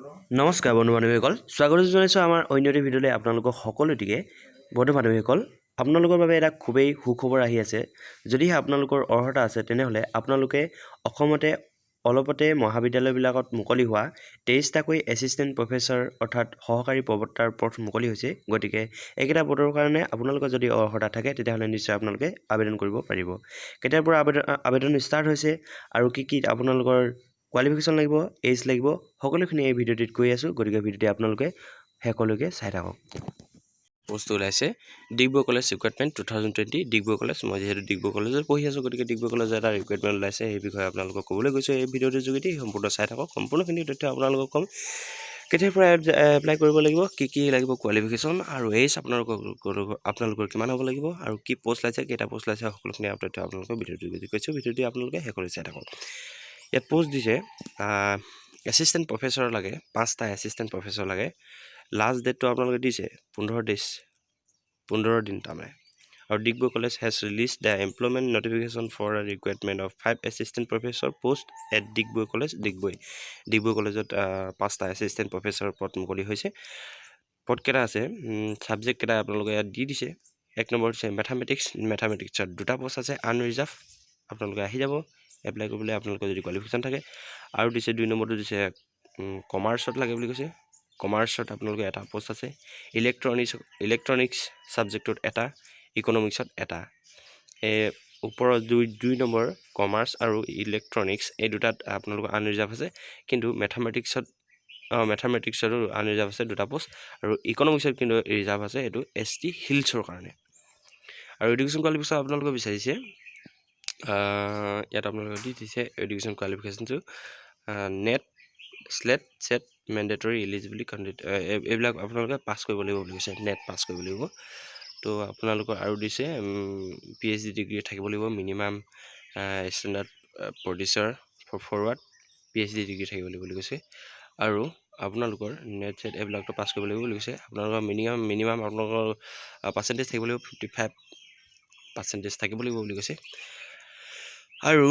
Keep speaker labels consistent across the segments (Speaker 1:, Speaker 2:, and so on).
Speaker 1: নমস্কাৰ বন্ধু বান্ধৱীসকল স্বাগত জনাইছোঁ আমাৰ অন্য এটা ভিডিঅ'লৈ আপোনালোকক সকলোটিকে বন্ধু বান্ধৱীসকল আপোনালোকৰ বাবে এটা খুবেই সুখবৰ আহি আছে যদিহে আপোনালোকৰ অৰ্হতা আছে তেনেহ'লে আপোনালোকে অসমতে অলপতে মহাবিদ্যালয়বিলাকত মুকলি হোৱা 23টাকৈ এছিষ্টেণ্ট প্ৰফেচৰ অৰ্থাৎ সহকাৰী প্ৰবক্তাৰ পদ মুকলি হৈছে গতিকে এইকেইটা পদৰ কাৰণে আপোনালোকৰ যদি অৰ্হতা থাকে তেতিয়াহ'লে নিশ্চয় আপোনালোকে আবেদন কৰিব পাৰিব কেতিয়াৰ পৰা আবেদন ষ্টাৰ্ট হৈছে আৰু কি আপোনালোকৰ কোৱালিফিকেশ্যন লাগিব এজ লাগিব সকলোখিনি এই ভিডিঅ'টিত কৈ আছোঁ গতিকে ভিডিঅ'টি আপোনালোকে শেষলৈকে চাই থাকক পোষ্ট ওলাইছে Digboi college recruitment 2020 Digboi college মই যেহেতু ডিগবৈ কলেজত পঢ়ি আছোঁ গতিকে ডিগবৈ কলেজত এটা ৰিক্ৰুইটমেণ্ট ওলাইছে এই বিষয়ে আপোনালোকক ক'বলৈ গৈছোঁ এই ভিডিঅ'টোৰ যোগেদি সম্পূৰ্ণ চাই থাকক সম্পূৰ্ণখিনি তথ্য আপোনালোকক ক'ম কেতিয়াৰ পৰা এপ্লাই কৰিব লাগিব কি লাগিব কোৱালিফিকেশ্যন আৰু এজ আপোনালোকৰ কিমান হ'ব লাগিব আৰু কি পোষ্ট ওলাইছে কেইটা পোষ্ট ওলাইছে সকলোখিনি তথ্য আপোনালোকক ভিডিঅ'টোৰ যোগেদি কৈছোঁ ভিডিঅ'টি আপোনালোকে শেষলৈ চাই থাকক ইয়াত পোষ্ট দিছে এছিষ্টেণ্ট প্ৰফেচৰ লাগে 5টা এছিষ্টেণ্ট প্ৰফেচৰ লাগে লাষ্ট ডেটটো আপোনালোকে দিছে 15 দিন তাৰমানে আৰু Digboi college has release the employment notification for a recruitment of 5 assistant professor post at Digboi college Digboi কলেজত 5টা এছিষ্টেণ্ট প্ৰফেচৰ পদ মুকলি হৈছে পদকেইটা আছে ছাবজেক্ট কেইটা আপোনালোকে ইয়াত দি দিছে 1 নম্বৰ হৈছে মেথামেটিক্সত 2টা পোষ্ট আছে আনৰিজাৰ্ভ আপোনালোকে আহি যাব এপ্লাই কৰিবলৈ আপোনালোকৰ যদি কোৱালিফিকেশ্যন থাকে আৰু দিছে 2 নম্বৰটো দিছে কমাৰ্চত লাগে বুলি কৈছে কমাৰ্চত আপোনালোকে এটা পোষ্ট আছে ইলেক্ট্ৰনিক্স ছাবজেক্টত এটা ইকনমিক্সত এটা ওপৰৰ 2 নম্বৰ কমাৰ্চ আৰু ইলেক্ট্ৰনিক্স এই দুটাত আপোনালোকৰ আনৰিজাৰ্ভ আছে কিন্তু মেথামেটিক্সতো আনৰিজাৰ্ভ আছে 2টা পোষ্ট আৰু ইকনমিক্সত কিন্তু ৰিজাৰ্ভ আছে এইটো ST হিলছৰ কাৰণে আৰু এডুকেশ্যন কোৱালিফিকেশ্যন আপোনালোকে বিচাৰিছে ইয়াত আপোনালোকে দি দিছে এডুকেশ্যন কোৱালিফিকেশ্যনটো NET SLET SET mandatory eligibility কণ্ডিট এইবিলাক আপোনালোকে পাছ কৰিব লাগিব বুলি কৈছে নেট পাছ কৰিব লাগিব তো আপোনালোকৰ আৰু দিছে PhD ডিগ্ৰী থাকিব লাগিব minimum standard producer forward PhD degree থাকিব লাগিব বুলি কৈছে আৰু আপোনালোকৰ নেট সেট এইবিলাকতো পাছ কৰিব লাগিব বুলি কৈছে আপোনালোকৰ মিনিমাম আপোনালোকৰ পাৰ্চেণ্টেজ থাকিব লাগিব 55% থাকিব লাগিব বুলি কৈছে আৰু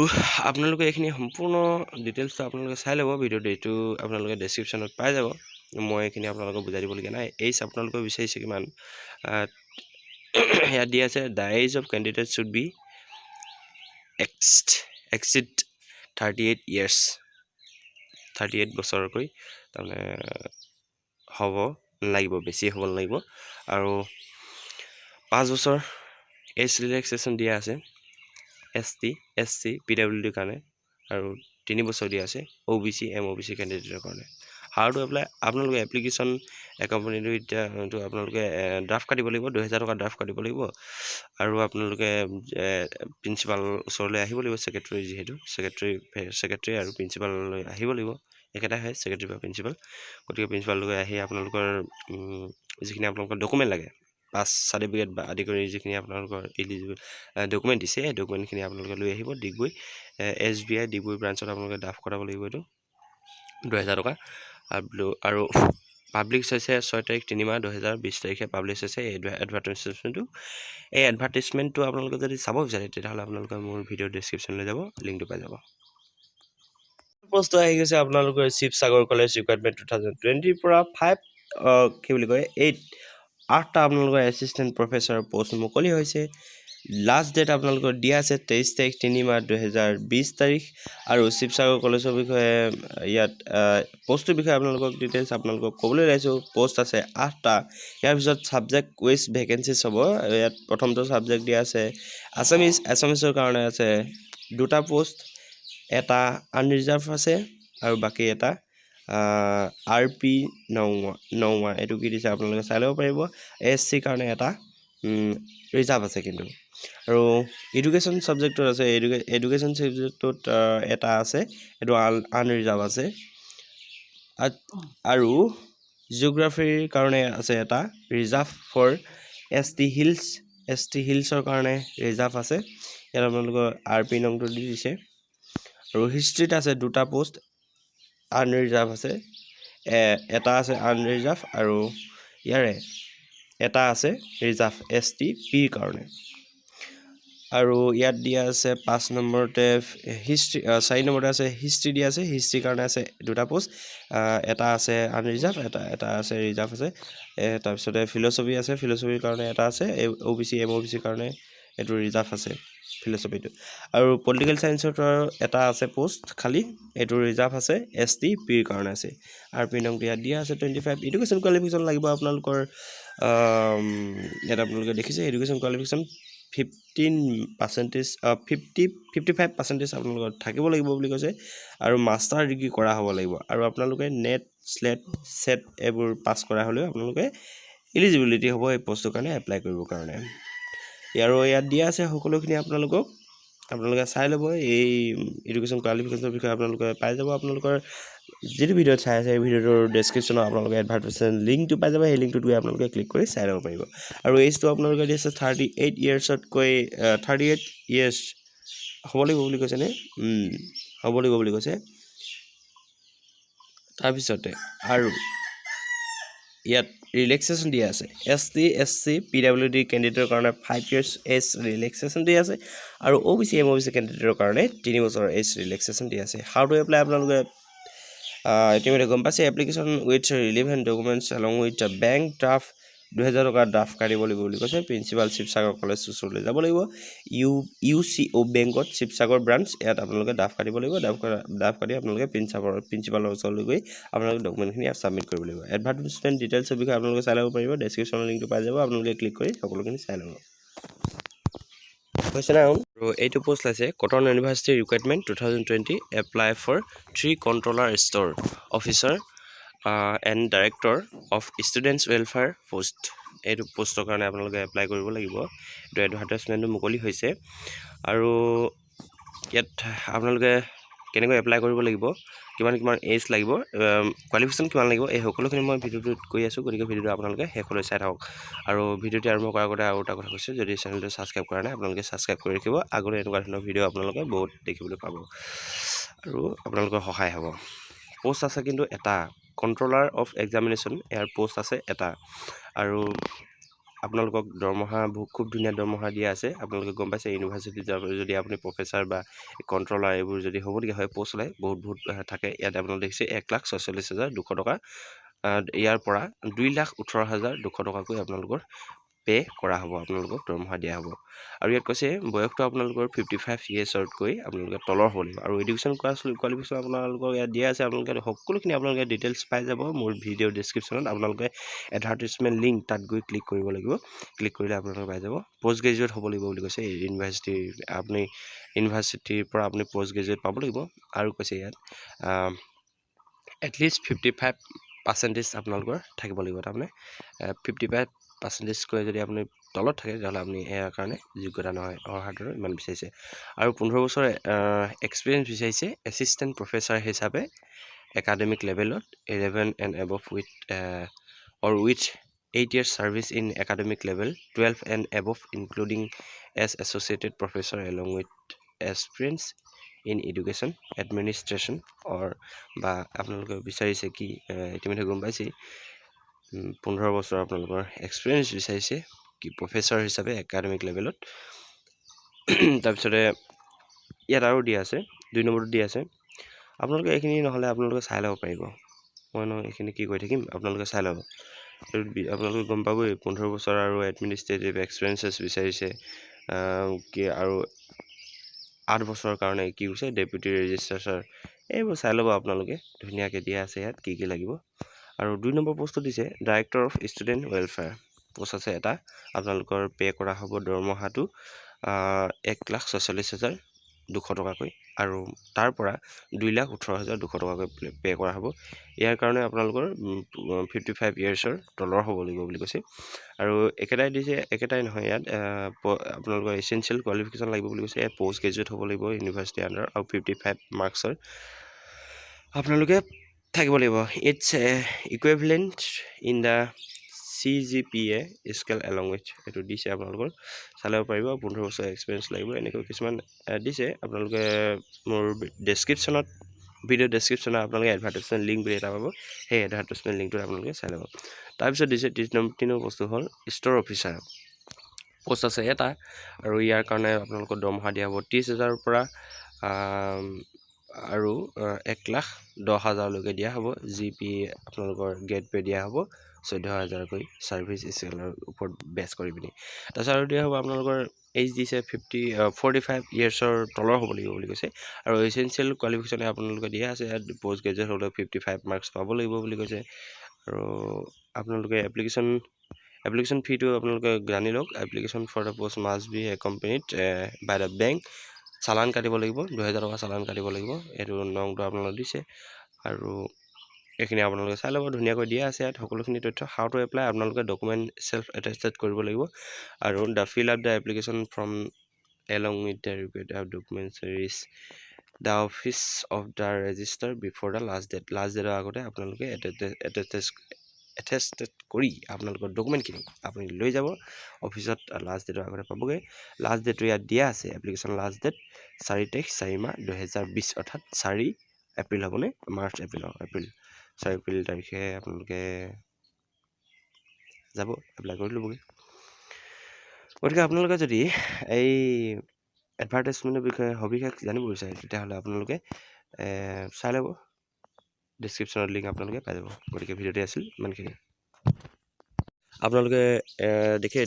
Speaker 1: আপোনালোকে এইখিনি সম্পূৰ্ণ ডিটেইলছটো আপোনালোকে চাই ল'ব ভিডিঅ'টো এইটো আপোনালোকে ডেছক্ৰিপশ্যনত পাই যাব মই এইখিনি আপোনালোকক বুজাই দিবলগীয়া নাই এইজ আপোনালোকে বিচাৰিছে কিমান ইয়াত দিয়া আছে the age of candidate should be exceed 38 years 38 বছৰকৈ তাৰমানে হ'ব লাগিব বেছি হ'ব লাগিব আৰু 5 বছৰ এজ ৰিলেক্সেশ্যন দিয়া আছে ST SC PWD কাৰণে আৰু 3 বছৰ দিয়া আছে OBC MOBC কেণ্ডিডেটৰ কাৰণে হাউ টু এপ্লাই আপোনালোকে এপ্লিকেশ্যন একাম্পানীটো এতিয়াটো আপোনালোকে ড্ৰাফ্ট কাটিব লাগিব 2000 টকা ড্ৰাফ্ট কাটিব লাগিব আৰু আপোনালোকে প্ৰিন্সিপাল ওচৰলৈ আহিব লাগিব সেক্ৰেটাৰী যেহেতু সেক্ৰেটাৰী আৰু প্ৰিন্সিপাললৈ আহিব লাগিব একেটাই হয় সেক্ৰেটাৰী বা প্ৰিন্সিপাল গতিকে প্ৰিন্সিপাললৈ আহি আপোনালোকৰ যিখিনি আপোনালোকৰ ডকুমেণ্ট লাগে পাছ চাৰ্টিফিকেট বা আদি কৰি যিখিনি আপোনালোকৰ এলিজিবল ডকুমেণ্ট দিছে এই ডকুমেণ্টখিনি আপোনালোকে লৈ আহিব ডিগবৈ SBI ডিগবৈ ব্ৰাঞ্চত আপোনালোকে ড্ৰাফ্ট কৰাব লাগিব এইটো 2000 টকা আৰু পাব্লিছ হৈছে 6 তাৰিখ 3 মাহ 2020 তাৰিখে পাব্লিছ হৈছে এই এডভাৰ্টাইজমেণ্টটো আপোনালোকে যদি চাব বিচাৰে তেতিয়াহ'লে আপোনালোকে মোৰ ভিডিঅ' ডেছক্ৰিপশ্যনলৈ যাব লিংকটো পাই যাব পোষ্ট আহি গৈছে আপোনালোকৰ শিৱসাগৰ কলেজ ৰিক্ৰুইটমেণ্ট 2020 পৰা 8টা আপোনালোকৰ এছিষ্টেণ্ট প্ৰফেচৰ পষ্ট মুকলি হৈছে লাষ্ট ডেট আপোনালোকৰ দিয়া আছে 23 তাৰিখ 3 মাহ 2020 তাৰিখ আৰু শিৱসাগৰ কলেজৰ বিষয়ে ইয়াত পোষ্টৰ বিষয়ে আপোনালোকক ডিটেইলছ আপোনালোকক ক'বলৈ ওলাইছোঁ পোষ্ট আছে 8টা ইয়াৰ পিছত ছাবজেক্ট কুইজ ভেকেঞ্চিছ হ'ব ইয়াত প্ৰথমটো ছাবজেক্ট দিয়া আছে আছামিছৰ কাৰণে আছে 2টা পোষ্ট এটা আনৰিজাৰ্ভ আছে আৰু বাকী এটা RP 9 এইটো কি দিছে আপোনালোকে চাই ল'ব পাৰিব SC কাৰণে এটা ৰিজাৰ্ভ আছে কিন্তু আৰু এডুকেশ্যন ছাবজেক্টত আছে এডুকেশ্যন ছাবজেক্টত এটা আছে এইটো আনৰিজাৰ্ভ আছে আৰু জিঅ'গ্ৰাফীৰ কাৰণে আছে এটা ৰিজাৰ্ভ ফৰ ST হিলছৰ কাৰণে ৰিজাৰ্ভ আছে ইয়াত আপোনালোকৰ RP 9টো দি দিছে আৰু হিষ্ট্ৰীত আছে 2টা পোষ্ট আনৰিজাৰ্ভ আছে এটা আছে আনৰিজাৰ্ভ আৰু ইয়াৰে এটা আছে ৰিজাৰ্ভ ST Pৰ কাৰণে আৰু ইয়াত দিয়া আছে 5 নম্বৰতে হিষ্ট্ৰী 4 নম্বৰতে আছে হিষ্ট্ৰী দিয়া আছে হিষ্ট্ৰীৰ কাৰণে আছে দুটা পোষ্ট এটা আছে আনৰিজাৰ্ভ এটা আছে ৰিজাৰ্ভ আছে তাৰপিছতে ফিল'চফি আছে ফিল'চফিৰ কাৰণে এটা আছে OBC MOBCৰ কাৰণে এইটো ৰিজাৰ্ভ আছে ফিল'চফিটো আৰু পলিটিকেল ছায়েন্সৰ এটা আছে পোষ্ট খালি এইটো ৰিজাৰ্ভ আছে ST পিৰ কাৰণে আছে আৰু পি নং ইয়াত দিয়া আছে 25 এডুকেশ্যন কোৱালিফিকেশ্যন লাগিব আপোনালোকৰ ইয়াত আপোনালোকে দেখিছে এডুকেশ্যন কোৱালিফিকেশ্যন 55% আপোনালোকৰ থাকিব লাগিব বুলি কৈছে আৰু মাষ্টাৰ ডিগ্ৰী কৰা হ'ব লাগিব আৰু আপোনালোকে নেট স্লেট সেট এইবোৰ পাছ কৰা হ'লেও আপোনালোকে এলিজিবিলিটি হ'ব এই পোষ্টৰ কাৰণে এপ্লাই কৰিবৰ কাৰণে আৰু ইয়াত দিয়া আছে সকলোখিনি আপোনালোকে চাই ল'ব এই এডুকেশ্যন কোৱালিফিকেশ্যনৰ বিষয়ে আপোনালোকে পাই যাব আপোনালোকৰ যিটো ভিডিঅ'ত চাই আছে এই ভিডিঅ'টোৰ ডেছক্ৰিপশ্যনত আপোনালোকে এডভাৰ্টাইজমেণ্ট লিংকটো পাই যাব সেই লিংকটোত গৈ আপোনালোকে ক্লিক কৰি চাই ল'ব পাৰিব আৰু এইজটো আপোনালোকে দি আছে 38 ইয়াৰ্ছতকৈ 38 ইয়াৰ্ছ হ'ব লাগিব বুলি কৈছেনে হ'ব লাগিব বুলি কৈছে তাৰপিছতে আৰু ইয়াত ৰিলেক্সেশ্যন দিয়া আছে ST SC PWD কেণ্ডিডেটৰ কাৰণে 5 years এজ ৰিলেক্সেশ্যন দিয়া আছে আৰু OBC MOBC কেণ্ডিডেটৰ কাৰণে 3 বছৰৰ এজ ৰিলেক্সেশ্যন দিয়া আছে হাউ টু এপ্লাই আপোনালোকে ইতিমধ্যে গম পাইছে application with relevant documents along with bank draft 2000 টকা ড্ৰাফ্ট কাঢ়িব লাগিব বুলি কৈছে প্ৰিন্সিপাল শিৱসাগৰ কলেজ ওচৰলৈ যাব লাগিব UCO বেংকত শিৱসাগৰ ব্ৰাঞ্চ ইয়াত আপোনালোকে ড্ৰাফ্ট কাঢ়িব লাগিব ড্ৰাফ্ট কাঢ়ি আপোনালোকে প্ৰিন্সিপালৰ ওচৰলৈ গৈ আপোনালোকে ডকুমেণ্টখিনি ছাবমিট কৰিব লাগিব এডভাৰ্টাইজমেণ্ট ডিটেইলছৰ বিষয়ে আপোনালোকে চাই ল'ব পাৰিব ডেছক্ৰিপশ্যনৰ লিংকটো পাই যাব আপোনালোকে ক্লিক কৰি সকলোখিনি চাই ল'ব হৈছে না আৰু এইটো পোষ্ট আছে Cotton University requirement 2020 apply for 3 controller store officer and director of students welfare post এইটো পোষ্টৰ কাৰণে আপোনালোকে এপ্লাই কৰিব লাগিব এইটো এডভাৰ্টাইজমেণ্টটো মুকলি হৈছে আৰু ইয়াত আপোনালোকে কেনেকৈ এপ্লাই কৰিব লাগিব কিমান এজ লাগিব কোৱালিফিকেশ্যন কিমান লাগিব এই সকলোখিনি মই ভিডিঅ'টোত কৈ আছোঁ গতিকে ভিডিঅ'টো আপোনালোকে শেষলৈ চাই থাকক আৰু ভিডিঅ'টো আৰম্ভ কৰাৰ আগতে আৰু এটা কথা কৈছোঁ যদি চেনেলটো ছাবস্ক্ৰাইব কৰা নাই আপোনালোকে ছাবস্ক্ৰাইব কৰি ৰাখিব আগলৈ এনেকুৱা ধৰণৰ ভিডিঅ' আপোনালোকে বহুত দেখিবলৈ পাব আৰু আপোনালোকৰ সহায় হ'ব পোষ্ট আছে কিন্তু এটা controller of examination year post আছে এটা আৰু আপোনালোকক দৰমহা খুব ধুনীয়া দৰমহা দিয়া আছে আপোনালোকে গম পাইছে ইউনিভাৰ্চিটিত যদি আপুনি প্ৰফেচাৰ বা কণ্ট্ৰলাৰ এইবোৰ যদি হ'বলগীয়া হয় পোষ্ট ওলাই বহুত থাকে ইয়াত আপোনালোকে দেখিছে 1,46,200 টকা ইয়াৰ পৰা 2,18,200 টকাকৈ আপোনালোকৰ পে কৰা হ'ব আপোনালোকক দৰমহা দিয়া হ'ব আৰু ইয়াত কৈছে বয়সটো আপোনালোকৰ 55 ইয়াৰ্ছতকৈ আপোনালোকে তলৰ হ'ব লাগিব আৰু এডুকেশ্যন কোৱালিফিকেশ্যন আপোনালোকৰ ইয়াত দিয়া আছে আপোনালোকে সকলোখিনি আপোনালোকে ডিটেইলছ পাই যাব মোৰ ভিডিঅ' ডেছক্ৰিপশ্যনত আপোনালোকে এডভাৰ্টাইজমেণ্ট লিংক তাত গৈ ক্লিক কৰিব লাগিব ক্লিক কৰিলে আপোনালোকে পাই যাব পষ্ট গ্ৰেজুৱেট হ'ব লাগিব বুলি কৈছে ইউনিভাৰ্চিটিৰ পৰা আপুনি পষ্ট গ্ৰেজুৱেট পাব লাগিব আৰু কৈছে ইয়াত এটলিষ্ট 55% আপোনালোকৰ থাকিব লাগিব তাৰমানে 55%কৈ যদি আপুনি তলত থাকে তেতিয়াহ'লে আপুনি ইয়াৰ কাৰণে যোগ্যতা নহয় অৰ্হাতৰ ইমান বিচাৰিছে আৰু 15 বছৰ এক্সপিৰিয়েঞ্চ বিচাৰিছে এছিষ্টেণ্ট প্ৰফেচাৰ হিচাপে একাডেমিক লেভেলত 11 and above with 8 years service in academic level 12 and above including as associated professor along with experience in education administration or বা আপোনালোকে বিচাৰিছে কি ইতিমধ্যে গম পাইছে 15 বছৰ আপোনালোকৰ এক্সপিৰিয়েঞ্চ বিচাৰিছে কি প্ৰফেচাৰ হিচাপে একাডেমিক লেভেলত তাৰপিছতে ইয়াত আৰু দিয়া আছে 2 নম্বৰটো দিয়া আছে আপোনালোকে এইখিনি নহ'লে আপোনালোকে চাই ল'ব পাৰিব মই এইখিনি কি কৈ থাকিম আপোনালোকে চাই ল'ব আপোনালোকে গম পাবই 15 বছৰ আৰু এডমিনিষ্ট্ৰেটিভ এক্সপিৰিয়েঞ্চেছ বিচাৰিছে কি আৰু 8 বছৰৰ কাৰণে কি কৈছে ডেপুটি ৰেজিষ্ট্ৰাৰ এইবোৰ চাই ল'ব আপোনালোকে ধুনীয়াকৈ দিয়া আছে ইয়াত কি লাগিব আৰু 2 নম্বৰ পোষ্টটো দিছে director of student welfare post আছে এটা আপোনালোকৰ পে কৰা হ'ব দৰমহাটো 1,46,200 টকাকৈ আৰু তাৰ পৰা 2,18,200 টকাকৈ পে কৰা হ'ব ইয়াৰ কাৰণে আপোনালোকৰ 55 ইয়াৰ্ছৰ তলৰ হ'ব লাগিব বুলি কৈছে আৰু একেটাই নহয় ইয়াত আপোনালোকৰ এছেঞ্চিয়েল কোৱালিফিকেশ্যন লাগিব বুলি কৈছে পষ্ট গ্ৰেজুৱেট হ'ব লাগিব ইউনিভাৰ্চিটি আণ্ডাৰ আৰু 55 মাৰ্কছৰ আপোনালোকে থাকিব লাগিব it's equivalent in the CGPA scale along with এইটো দিছে আপোনালোকৰ চাই ল'ব পাৰিব 15 বছৰ এক্সপিৰিয়েঞ্চ লাগিব এনেকৈ কিছুমান দিছে আপোনালোকে মোৰ ডেছক্ৰিপশ্যনত ভিডিঅ' ডেছক্ৰিপশ্যনত আপোনালোকে এডভাৰ্টাইজমেণ্ট লিংক বুলি এটা পাব সেই এডভাৰ্টাইজমেণ্ট লিংকটোত আপোনালোকে চাই ল'ব তাৰপিছত দিছে 3 নম্বৰ বস্তু হ'ল ষ্ট'ৰ অফিচাৰ পোষ্ট আছে এটা, আৰু ইয়াৰ কাৰণে আপোনালোকৰ দৰমহা দিয়া হ'ব 30,000ৰ পৰা আৰু 1,10,000লৈকে দিয়া হ'ব। GP আপোনালোকৰ গেট পে দিয়া হ'ব 14,000কৈ ছাৰ্ভিচ স্কেলৰ ওপৰত বেছ কৰি পিনি। তাৰপিছত আৰু দিয়া হ'ব আপোনালোকৰ এইজ দিছে 45 ইয়াৰ্ছৰ তলৰ হ'ব লাগিব বুলি কৈছে, আৰু এচেঞ্চিয়েল কোৱালিফিকেশ্যনে আপোনালোকে দিয়া আছে ইয়াত পষ্ট গ্ৰেজুৱেট হ'লেও 55 মাৰ্কছ পাব লাগিব বুলি কৈছে। আৰু আপোনালোকে এপ্লিকেশ্যন ফিটো আপোনালোকে জানি লওক। Application for the post must be accompanied by the bank. চালান কাটিব লাগিব, 2,000 টকা চালান কাটিব লাগিব। এইটো নংটো আপোনালোকে দিছে, আৰু এইখিনি আপোনালোকে চাই ল'ব, ধুনীয়াকৈ দিয়া আছে ইয়াত সকলোখিনি তথ্য। হাউ টু এপ্লাই, আপোনালোকে ডকুমেণ্ট চেল্ফ এটেষ্টেড কৰিব লাগিব, আৰু the fill up the application from along with the required documents rich the office of the register before the last ডেটৰ আগতে আপোনালোকে এটেষ্টেড কৰি আপোনালোকৰ ডকুমেণ্টখিনি আপুনি লৈ যাব অফিচত। লাষ্ট ডেটৰ আগতে পাবগৈ। লাষ্ট ডেটটো ইয়াত দিয়া আছে, এপ্লিকেশ্যন লাষ্ট ডেট 4 তাৰিখ 4 মাহ 2020, অৰ্থাৎ 4 এপ্ৰিল হ'বনে, এপ্ৰিল 4 এপ্ৰিল তাৰিখে আপোনালোকে যাব এপ্লাই কৰি ল'বগৈ। গতিকে আপোনালোকে যদি এই এডভাৰটাইজমেণ্টৰ বিষয়ে সবিশেষ জানিব বিচাৰে তেতিয়াহ'লে আপোনালোকে চাই ল'ব, ডিছক্ৰিপশ্যনত লিংক আপোনালোকে পাই যাব। গতিকে ভিডিঅ'টো আছিল ইমানখিনি। আপোনালোকে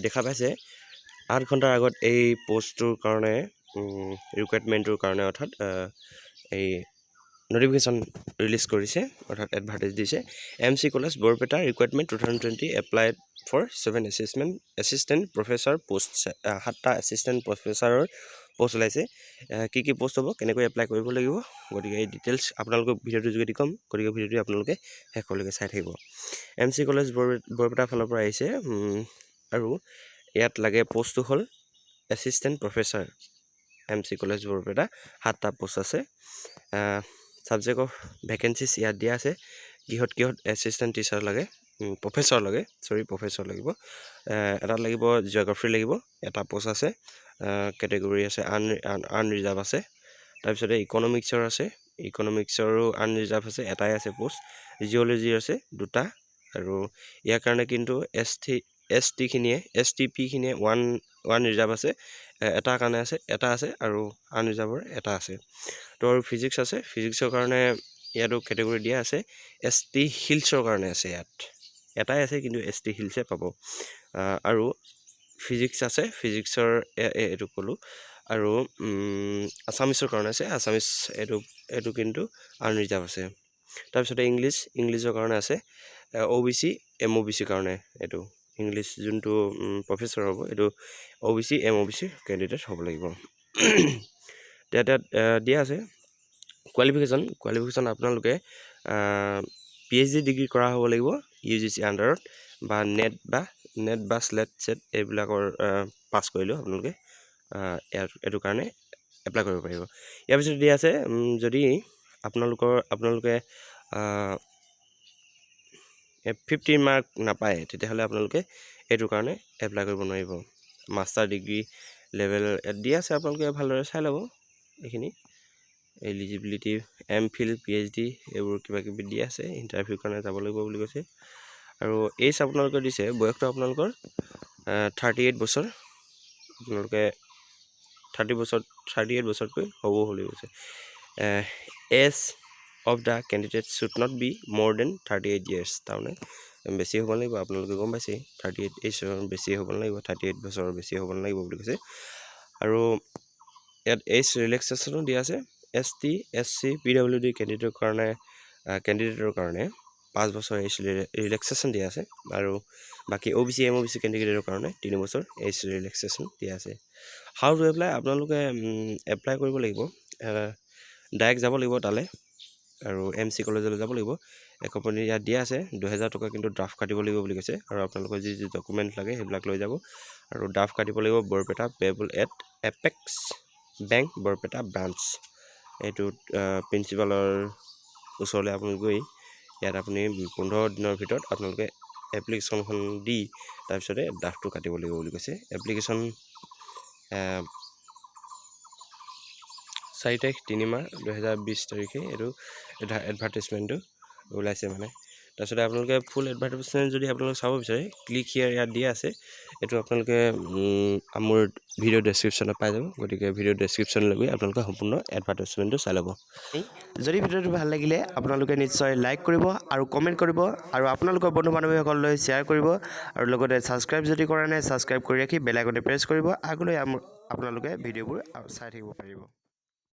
Speaker 1: দেখা পাইছে 8 ঘণ্টাৰ আগত এই পষ্টটোৰ কাৰণে ৰিকুৱাৰমেণ্টটোৰ কাৰণে, অৰ্থাৎ এই নটিফিকেশ্যন ৰিলিজ কৰিছে, অৰ্থাৎ এডভাৰটাইজ দিছে। MC college Barpeta recruitment 2020 applied for 7 assistant professor post. 7টা এছিষ্টেণ্ট প্ৰফেচাৰৰ পোষ্ট ওলাইছে। কি পোষ্ট হ'ব, কেনেকৈ এপ্লাই কৰিব লাগিব, গতিকে এই ডিটেইলছ আপোনালোকক ভিডিঅ'টোৰ যোগেদি ক'ম। গতিকে ভিডিঅ'টো আপোনালোকে শেষলৈকে চাই থাকিব। MC কলেজ বৰপেটাৰ ফালৰ পৰা আহিছে, আৰু ইয়াত লাগে পোষ্টটো হ'ল assistant professor. MC college Barpeta 7টা পোষ্ট আছে। ছাবজেক্ট অফ ভেকেঞ্চিছ ইয়াত দিয়া আছে, কিহত এছিষ্টেণ্ট টিচাৰ লাগে, প্ৰফেচৰ লাগিব। এটা লাগিব জিঅ'গ্ৰাফী লাগিব, এটা পোষ্ট আছে। কেটেগৰী আছে আনৰিজাৰ্ভ আছে। তাৰপিছতে ইকনমিক্সৰ আছে, ইকনমিক্সৰো আনৰিজাৰ্ভ আছে, এটাই আছে পোষ্ট। জিঅ'লজিৰ আছে 2টা, আৰু ইয়াৰ কাৰণে কিন্তু STP-খিনিয়ে 1 ৰিজাৰ্ভ আছে, এটা আছে, আৰু আনৰিজাৰ্ভৰ এটা আছে। তো আৰু ফিজিক্স আছে, ফিজিক্সৰ কাৰণে ইয়াতো কেটেগৰী দিয়া আছে। ST হিলছৰ কাৰণে আছে, ইয়াত এটাই আছে কিন্তু ST হিলছে পাব। আৰু ফিজিক্স আছে, ফিজিক্সৰ এইটো ক'লোঁ। আৰু আছামিছৰ কাৰণে আছে, আছামিছ এইটো কিন্তু আনৰিজাৰ্ভ আছে। তাৰপিছতে ইংলিছৰ কাৰণে আছে OBC MOBC কাৰণে। এইটো ইংলিছ যোনটো প্ৰফেচৰ হ'ব, এইটো OBC MOBC কেণ্ডিডেট হ'ব লাগিব। তাত দিয়া আছে কোৱালিফিকেশ্যন আপোনালোকে PhD ডিগ্ৰী কৰা হ'ব লাগিব UGC আণ্ডাৰত, বা নেট বা স্লেট এইবিলাকৰ পাছ কৰিলেও আপোনালোকে এইটো কাৰণে এপ্লাই কৰিব পাৰিব। ইয়াৰ পিছত দিয়া আছে, যদি আপোনালোকে 50 মাৰ্ক নাপায় তেতিয়াহ'লে আপোনালোকে এইটোৰ কাৰণে এপ্লাই কৰিব নোৱাৰিব। মাষ্টাৰ ডিগ্ৰী লেভেল ইয়াত দিয়া আছে, আপোনালোকে ভালদৰে চাই ল'ব। এইখিনি এলিজিবিলিটি MPhil PhD এইবোৰ কিবাকিবি দিয়া আছে। ইণ্টাৰভিউৰ কাৰণে যাব লাগিব বুলি কৈছে। আৰু এইজ আপোনালোকে দিছে, বয়সটো আপোনালোকৰ 38 বছৰ, আপোনালোকে 38 বছৰতকৈ হ'ব বুলি কৈছে। Age of the candidate should not be more than 38 years, তাৰমানে বেছি হ'ব নালাগিব। আপোনালোকে গম পাইছে 38 এইজৰ বেছি হ'ব নালাগিব, 38 বছৰৰ বেছি হ'ব নালাগিব বুলি কৈছে। আৰু ইয়াত এজ ৰিলেক্সেশ্যনো দিয়া আছে। ST SC PWD কেণ্ডিডেটৰ কাৰণে 5 বছৰ এজ ৰিলেক্সেশ্যন দিয়া আছে, আৰু বাকী OBC MOBC কেণ্ডিডেটৰ কাৰণে 3 বছৰ এজ ৰিলেক্সেশ্যন দিয়া আছে। হাউ টু এপ্লাই, আপোনালোকে এপ্লাই কৰিব লাগিব, ডাইৰেক্ট যাব লাগিব তালৈ, আৰু MC কলেজলৈ যাব লাগিব। একম্পেনি ইয়াত দিয়া আছে 2,000 টকা কিন্তু ড্ৰাফ্ট কাটিব লাগিব বুলি কৈছে। আৰু আপোনালোকৰ যি ডকুমেণ্ট লাগে সেইবিলাক লৈ যাব, আৰু ড্ৰাফ্ট কাটিব লাগিব Barpeta payable at apex bank Barpeta branch. এইটো প্ৰিন্সিপালৰ ওচৰলৈ আপুনি গৈ ইয়াত আপুনি 15 দিনৰ ভিতৰত আপোনালোকে এপ্লিকেশ্যনখন দি তাৰপিছতে ড্ৰাফ্টটো কাটিব লাগিব বুলি কৈছে। এপ্লিকেশ্যন 4 তাৰিখ 3 মাহ 2020 তাৰিখে এইটো এডভাৰটাইজমেণ্টটো ওলাইছে, মানে তাৰপিছতে আপোনালোকে ফুল এডভাৰটাইজমেণ্ট যদি আপোনালোকে চাব বিচাৰে ক্লিক হিয়াৰ ইয়াত দিয়া আছে এইটো আপোনালোকে মোৰ ভিডিঅ' ডেছক্ৰিপশ্যনত পাই যাব গতিকে ভিডিঅ' ডেছক্ৰিপশ্যনলৈ গৈ আপোনালোকে সম্পূৰ্ণ এডভাৰটাইজমেণ্টটো চাই ল'ব যদি ভিডিঅ'টো ভাল লাগিলে আপোনালোকে নিশ্চয় লাইক কৰিব আৰু কমেণ্ট কৰিব আৰু আপোনালোকৰ বন্ধু বান্ধৱীসকললৈ শ্বেয়াৰ কৰিব আৰু লগতে ছাবস্ক্ৰাইব যদি কৰা নাই ছাবস্ক্ৰাইব কৰি ৰাখি বেল আইকনটো প্ৰেছ কৰিব আগলৈ আপোনালোকে ভিডিঅ'বোৰ চাই থাকিব পাৰিব